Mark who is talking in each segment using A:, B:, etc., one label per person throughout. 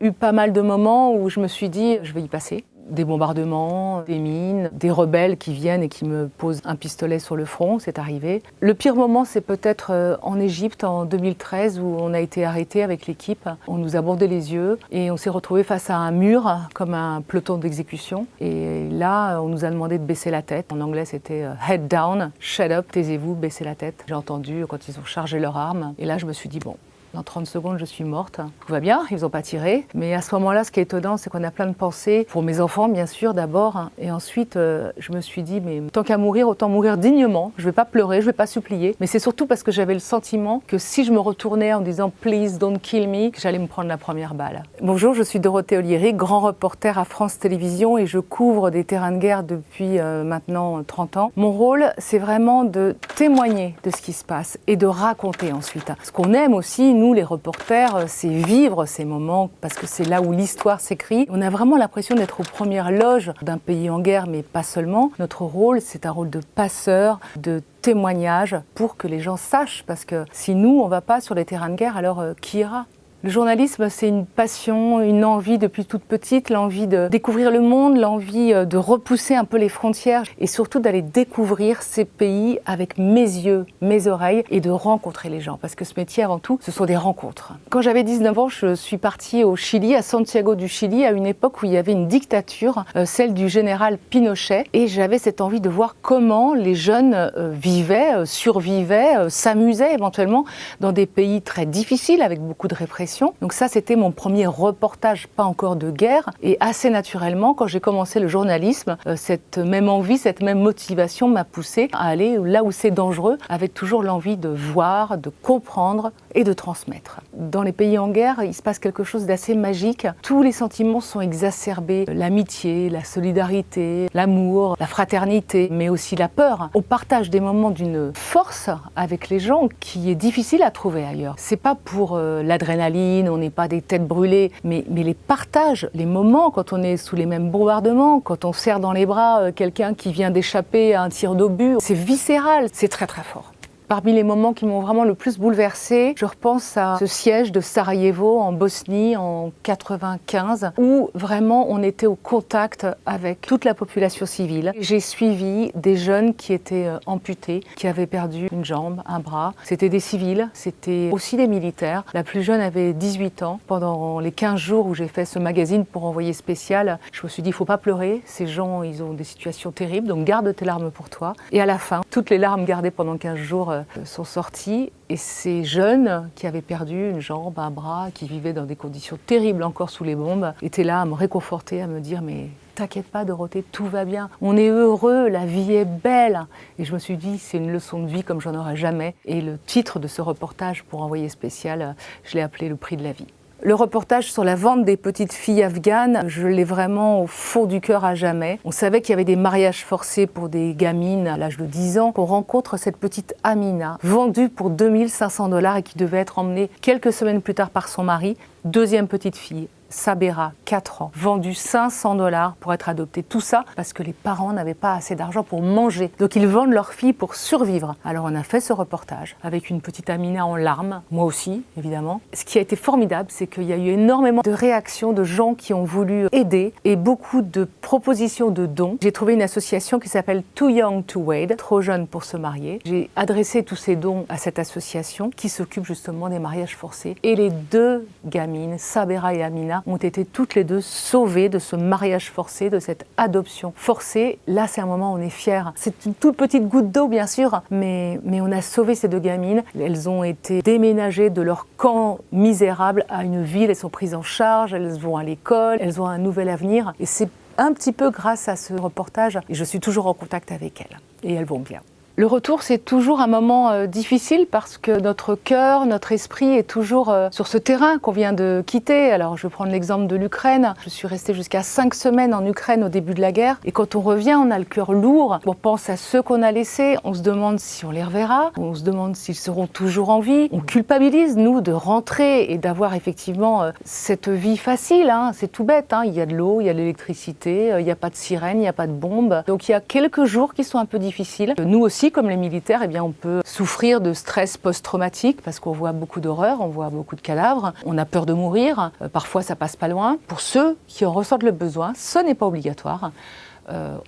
A: eu pas mal de moments où je me suis dit, je vais y passer. Des bombardements, des mines, des rebelles qui viennent et qui me posent un pistolet sur le front, c'est arrivé. Le pire moment, c'est peut-être en Égypte en 2013 où on a été arrêtés avec l'équipe. On nous a bandé les yeux et on s'est retrouvés face à un mur comme un peloton d'exécution. Et là, on nous a demandé de baisser la tête. En anglais, c'était head down, shut up, taisez-vous, baissez la tête. J'ai entendu quand ils ont chargé leurs armes. Et là, je me suis dit, bon, dans 30 secondes, je suis morte. Tout va bien, ils n'ont pas tiré. Mais à ce moment-là, ce qui est étonnant, c'est qu'on a plein de pensées pour mes enfants, bien sûr, d'abord. Et ensuite, je me suis dit, mais tant qu'à mourir, autant mourir dignement. Je ne vais pas pleurer, je ne vais pas supplier. Mais c'est surtout parce que j'avais le sentiment que si je me retournais en disant « Please don't kill me », que j'allais me prendre la première balle. Bonjour, je suis Dorothée Olieri, grand reporter à France Télévisions et je couvre des terrains de guerre depuis maintenant 30 ans. Mon rôle, c'est vraiment de témoigner de ce qui se passe et de raconter ensuite. Ce qu'on aime aussi, nous les reporters, c'est vivre ces moments parce que c'est là où l'histoire s'écrit. On a vraiment l'impression d'être aux premières loges d'un pays en guerre, mais pas seulement. Notre rôle, c'est un rôle de passeur, de témoignage pour que les gens sachent, parce que si nous, on ne va pas sur les terrains de guerre, alors qui ira ? Le journalisme, c'est une passion, une envie depuis toute petite, l'envie de découvrir le monde, l'envie de repousser un peu les frontières et surtout d'aller découvrir ces pays avec mes yeux, mes oreilles et de rencontrer les gens. Parce que ce métier, avant tout, ce sont des rencontres. Quand j'avais 19 ans, je suis partie au Chili, à Santiago du Chili, à une époque où il y avait une dictature, celle du général Pinochet. Et j'avais cette envie de voir comment les jeunes vivaient, survivaient, s'amusaient éventuellement dans des pays très difficiles avec beaucoup de répression. Donc ça, c'était mon premier reportage, pas encore de guerre. Et assez naturellement, quand j'ai commencé le journalisme, cette même envie, cette même motivation m'a poussée à aller là où c'est dangereux, avec toujours l'envie de voir, de comprendre et de transmettre. Dans les pays en guerre, il se passe quelque chose d'assez magique. Tous les sentiments sont exacerbés. L'amitié, la solidarité, l'amour, la fraternité, mais aussi la peur. On partage des moments d'une force avec les gens qui est difficile à trouver ailleurs. C'est pas pour l'adrénaline, on n'est pas des têtes brûlées, mais les partages, les moments quand on est sous les mêmes bombardements, quand on serre dans les bras quelqu'un qui vient d'échapper à un tir d'obus, c'est viscéral, c'est très très fort. Parmi les moments qui m'ont vraiment le plus bouleversée, je repense à ce siège de Sarajevo en Bosnie en 95, où vraiment on était au contact avec toute la population civile. J'ai suivi des jeunes qui étaient amputés, qui avaient perdu une jambe, un bras. C'était des civils, c'était aussi des militaires. La plus jeune avait 18 ans. Pendant les 15 jours où j'ai fait ce magazine pour Envoyé spécial, je me suis dit, il ne faut pas pleurer. Ces gens, ils ont des situations terribles, donc garde tes larmes pour toi. Et à la fin, toutes les larmes gardées pendant 15 jours sont sortis et ces jeunes qui avaient perdu une jambe, un bras, qui vivaient dans des conditions terribles encore sous les bombes, étaient là à me réconforter, à me dire mais t'inquiète pas Dorothée, tout va bien, on est heureux, la vie est belle. Et je me suis dit c'est une leçon de vie comme j'en aurais jamais. Et le titre de ce reportage pour Envoyé spécial, je l'ai appelé Le prix de la vie. Le reportage sur la vente des petites filles afghanes, je l'ai vraiment au fond du cœur à jamais. On savait qu'il y avait des mariages forcés pour des gamines à l'âge de 10 ans. On rencontre cette petite Amina, vendue pour 2 500 $ et qui devait être emmenée quelques semaines plus tard par son mari. Deuxième petite fille, Sabera, 4 ans, vendue 500 $ pour être adoptée. Tout ça parce que les parents n'avaient pas assez d'argent pour manger. Donc ils vendent leur fille pour survivre. Alors on a fait ce reportage avec une petite Amina en larmes, moi aussi évidemment. Ce qui a été formidable, c'est qu'il y a eu énormément de réactions de gens qui ont voulu aider et beaucoup de propositions de dons. J'ai trouvé une association qui s'appelle Too Young to Wed, trop jeune pour se marier. J'ai adressé tous ces dons à cette association qui s'occupe justement des mariages forcés. Et les deux gamines, Sabera et Amina, ont été toutes les deux sauvées de ce mariage forcé, de cette adoption forcée. Là, c'est un moment où on est fiers. C'est une toute petite goutte d'eau, bien sûr, mais on a sauvé ces deux gamines. Elles ont été déménagées de leur camp misérable à une ville. Elles sont prises en charge, elles vont à l'école, elles ont un nouvel avenir. Et c'est un petit peu grâce à ce reportage. Et je suis toujours en contact avec elles. Et elles vont bien. Le retour, c'est toujours un moment difficile parce que notre cœur, notre esprit est toujours sur ce terrain qu'on vient de quitter. Alors, je vais prendre l'exemple de l'Ukraine. Je suis restée jusqu'à 5 semaines en Ukraine au début de la guerre. Et quand on revient, on a le cœur lourd. On pense à ceux qu'on a laissés. On se demande si on les reverra. On se demande s'ils seront toujours en vie. On culpabilise, nous, de rentrer et d'avoir effectivement cette vie facile. C'est tout bête. Il y a de l'eau, il y a de l'électricité, il n'y a pas de sirène, il n'y a pas de bombe. Donc, il y a quelques jours qui sont un peu difficiles. Nous aussi, aussi, comme les militaires, eh bien, on peut souffrir de stress post-traumatique parce qu'on voit beaucoup d'horreurs, on voit beaucoup de cadavres, on a peur de mourir, parfois ça passe pas loin. Pour ceux qui en ressentent le besoin, ce n'est pas obligatoire.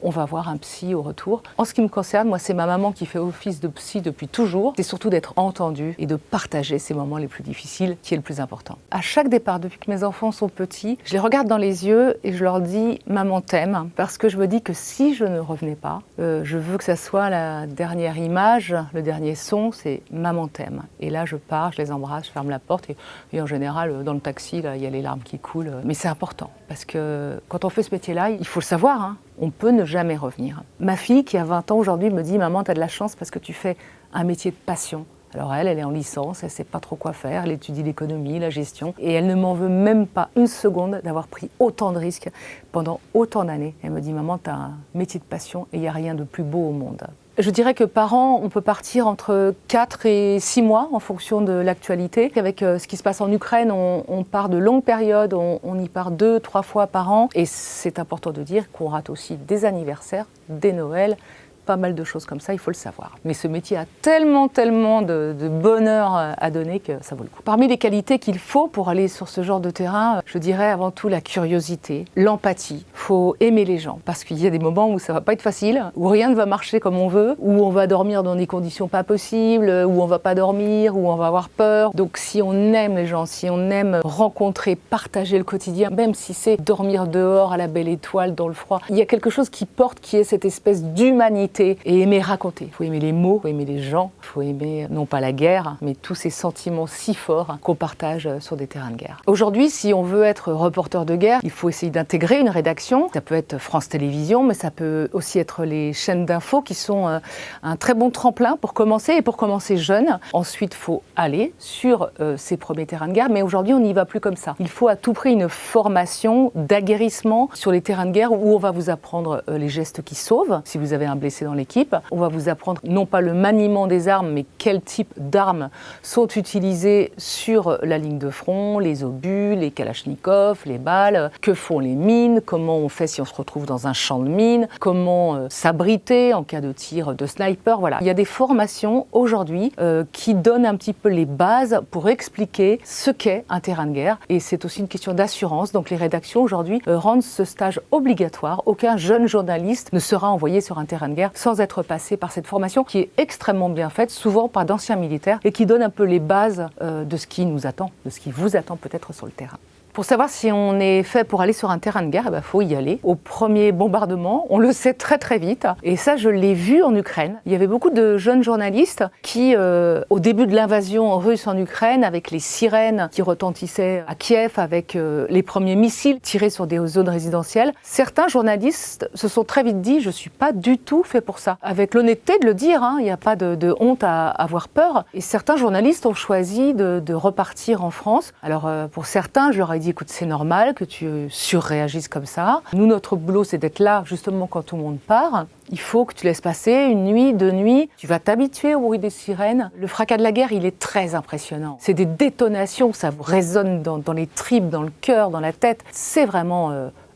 A: On va voir un psy au retour. En ce qui me concerne, moi, c'est ma maman qui fait office de psy depuis toujours. C'est surtout d'être entendue et de partager ces moments les plus difficiles qui est le plus important. À chaque départ, depuis que mes enfants sont petits, je les regarde dans les yeux et je leur dis « Maman t'aime » parce que je me dis que si je ne revenais pas, je veux que ça soit la dernière image, le dernier son, c'est « Maman t'aime ». Et là, je pars, je les embrasse, je ferme la porte et en général, dans le taxi, là, il y a les larmes qui coulent. Mais c'est important parce que quand on fait ce métier-là, il faut le savoir, hein. On peut ne jamais revenir. Ma fille, qui a 20 ans aujourd'hui, me dit « Maman, t'as de la chance parce que tu fais un métier de passion ». Alors elle est en licence, elle ne sait pas trop quoi faire, elle étudie l'économie, la gestion, et elle ne m'en veut même pas une seconde d'avoir pris autant de risques pendant autant d'années. Elle me dit « Maman, t'as un métier de passion et il n'y a rien de plus beau au monde ». Je dirais que par an, on peut partir entre 4 et 6 mois en fonction de l'actualité. Avec ce qui se passe en Ukraine, on part de longues périodes, on y part 2-3 fois par an. Et c'est important de dire qu'on rate aussi des anniversaires, des Noëls, pas mal de choses comme ça, il faut le savoir. Mais ce métier a tellement de bonheur à donner que ça vaut le coup. Parmi les qualités qu'il faut pour aller sur ce genre de terrain, je dirais avant tout la curiosité, l'empathie. Il faut aimer les gens parce qu'il y a des moments où ça va pas être facile, où rien ne va marcher comme on veut, où on va dormir dans des conditions pas possibles, où on va pas dormir, où on va avoir peur. Donc si on aime les gens, si on aime rencontrer, partager le quotidien, même si c'est dormir dehors à la belle étoile dans le froid, il y a quelque chose qui porte, qui est cette espèce d'humanité et aimer raconter. Il faut aimer les mots, il faut aimer les gens, il faut aimer non pas la guerre, mais tous ces sentiments si forts qu'on partage sur des terrains de guerre. Aujourd'hui, si on veut être reporter de guerre, il faut essayer d'intégrer une rédaction. Ça peut être France Télévisions, mais ça peut aussi être les chaînes d'infos qui sont un très bon tremplin pour commencer et pour commencer jeune. Ensuite, il faut aller sur ces premiers terrains de guerre, mais aujourd'hui, on n'y va plus comme ça. Il faut à tout prix une formation d'aguerrissement sur les terrains de guerre où on va vous apprendre les gestes qui sauvent, si vous avez un blessé dans l'équipe. On va vous apprendre non pas le maniement des armes, mais quel type d'armes sont utilisées sur la ligne de front, les obus, les kalachnikovs, les balles, que font les mines, comment on fait si on se retrouve dans un champ de mines, comment s'abriter en cas de tir de sniper. Voilà. Il y a des formations aujourd'hui qui donnent un petit peu les bases pour expliquer ce qu'est un terrain de guerre. Et c'est aussi une question d'assurance. Donc les rédactions aujourd'hui rendent ce stage obligatoire. Aucun jeune journaliste ne sera envoyé sur un terrain de guerre sans être passé par cette formation qui est extrêmement bien faite, souvent par d'anciens militaires, et qui donne un peu les bases de ce qui nous attend, de ce qui vous attend peut-être sur le terrain. Pour savoir si on est fait pour aller sur un terrain de guerre, il faut y aller. Au premier bombardement, on le sait très vite. Et ça, je l'ai vu en Ukraine. Il y avait beaucoup de jeunes journalistes qui, au début de l'invasion russe en Ukraine, avec les sirènes qui retentissaient à Kiev, avec les premiers missiles tirés sur des zones résidentielles, certains journalistes se sont très vite dit « je ne suis pas du tout fait pour ça ». Avec l'honnêteté de le dire, hein, il n'y a pas de honte à avoir peur. Et certains journalistes ont choisi de repartir en France. Alors pour certains, je leur ai dit « écoute, c'est normal que tu surréagisses comme ça. Nous, notre boulot, c'est d'être là justement quand tout le monde part. Il faut que tu laisses passer une nuit, 2 nuits. Tu vas t'habituer au bruit des sirènes. Le fracas de la guerre, il est très impressionnant. C'est des détonations, ça vous résonne dans les tripes, dans le cœur, dans la tête. C'est vraiment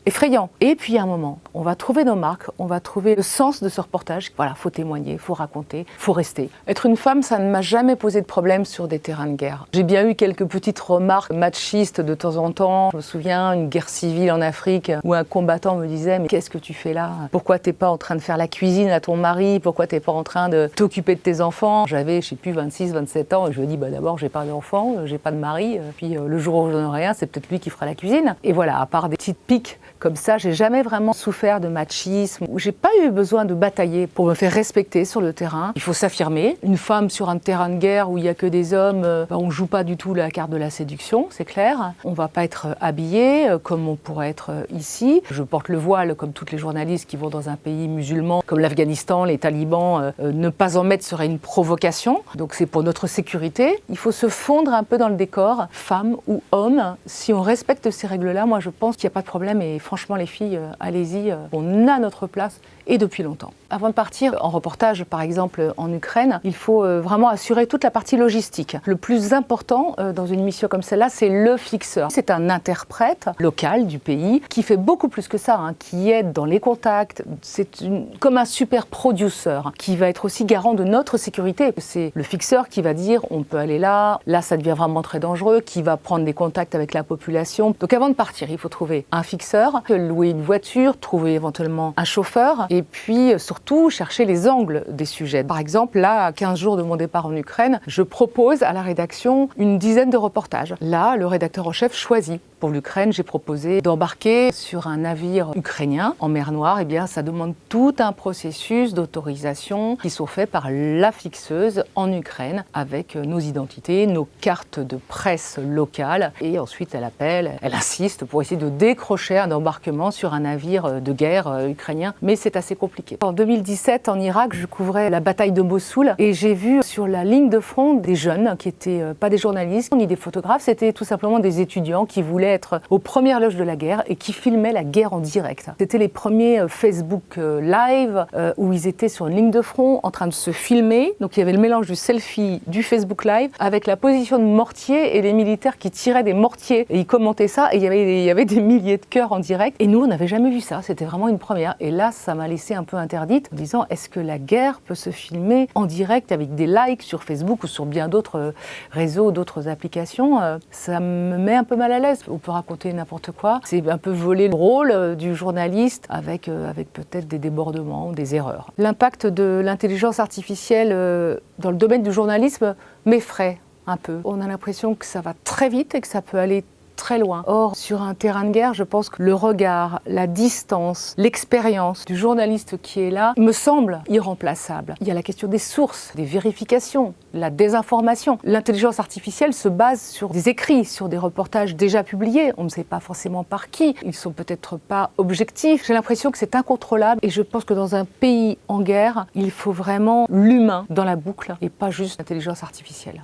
A: effrayant. Et puis à un moment, on va trouver nos marques, on va trouver le sens de ce reportage. Voilà, faut témoigner, faut raconter, faut rester. Être une femme, ça ne m'a jamais posé de problème sur des terrains de guerre. J'ai bien eu quelques petites remarques machistes de temps en temps. Je me souviens, une guerre civile en Afrique où un combattant me disait « mais qu'est-ce que tu fais là? Pourquoi t'es pas en train de faire la cuisine à ton mari? Pourquoi t'es pas en train de t'occuper de tes enfants ?» J'avais, je sais plus, 26, 27 ans et je lui ai dit d'abord, j'ai pas d'enfants, j'ai pas de mari. Puis le jour où j'en aurai un, c'est peut-être lui qui fera la cuisine. Et voilà, à part des petites piques comme ça, j'ai jamais vraiment souffert de machisme, où j'ai pas eu besoin de batailler pour me faire respecter sur le terrain. Il faut s'affirmer. Une femme sur un terrain de guerre où il y a que des hommes, on joue pas du tout la carte de la séduction, c'est clair. On va pas être habillé comme on pourrait être ici. Je porte le voile comme toutes les journalistes qui vont dans un pays musulman comme l'Afghanistan, les talibans. Ne pas en mettre serait une provocation. Donc c'est pour notre sécurité. Il faut se fondre un peu dans le décor, femme ou homme. Si on respecte ces règles-là, moi je pense qu'il n'y a pas de problème et franchement les filles, allez-y, on a notre place et depuis longtemps. Avant de partir en reportage, par exemple en Ukraine, il faut vraiment assurer toute la partie logistique. Le plus important dans une mission comme celle-là, c'est le fixeur. C'est un interprète local du pays qui fait beaucoup plus que ça, qui aide dans les contacts. C'est comme un super producer qui va être aussi garant de notre sécurité. C'est le fixeur qui va dire on peut aller là, là ça devient vraiment très dangereux, qui va prendre des contacts avec la population. Donc avant de partir, il faut trouver un fixeur, louer une voiture, trouver éventuellement un chauffeur et puis surtout chercher les angles des sujets. Par exemple, là, à 15 jours de mon départ en Ukraine, je propose à la rédaction une dizaine de reportages. Là, le rédacteur en chef choisit. Pour l'Ukraine, j'ai proposé d'embarquer sur un navire ukrainien en mer Noire. Eh bien, ça demande tout un processus d'autorisation qui sont faits par la fixeuse en Ukraine avec nos identités, nos cartes de presse locales. Et ensuite, elle appelle, elle insiste pour essayer de décrocher un embarquement sur un navire de guerre ukrainien. Mais c'est assez compliqué. En 2017, en Irak, je couvrais la bataille de Mossoul et j'ai vu sur la ligne de front des jeunes qui n'étaient pas des journalistes ni des photographes, c'était tout simplement des étudiants qui voulaient être aux premières loges de la guerre et qui filmaient la guerre en direct. C'était les premiers Facebook Live où ils étaient sur une ligne de front en train de se filmer. Donc il y avait le mélange du selfie, du Facebook Live avec la position de mortier et les militaires qui tiraient des mortiers. Et ils commentaient ça et il y avait des milliers de cœurs en direct. Et nous, on n'avait jamais vu ça. C'était vraiment une première. Et là, ça m'a laissé un peu interdite en disant est-ce que la guerre peut se filmer en direct avec des likes sur Facebook ou sur bien d'autres réseaux, d'autres applications. Ça me met un peu mal à l'aise. On peut raconter n'importe quoi. C'est un peu voler le rôle du journaliste avec peut-être des débordements, des erreurs. L'impact de l'intelligence artificielle dans le domaine du journalisme m'effraie un peu. On a l'impression que ça va très vite et que ça peut aller très loin. Or, sur un terrain de guerre, je pense que le regard, la distance, l'expérience du journaliste qui est là me semble irremplaçable. Il y a la question des sources, des vérifications, la désinformation. L'intelligence artificielle se base sur des écrits, sur des reportages déjà publiés. On ne sait pas forcément par qui. Ils ne sont peut-être pas objectifs. J'ai l'impression que c'est incontrôlable et je pense que dans un pays en guerre, il faut vraiment l'humain dans la boucle et pas juste l'intelligence artificielle.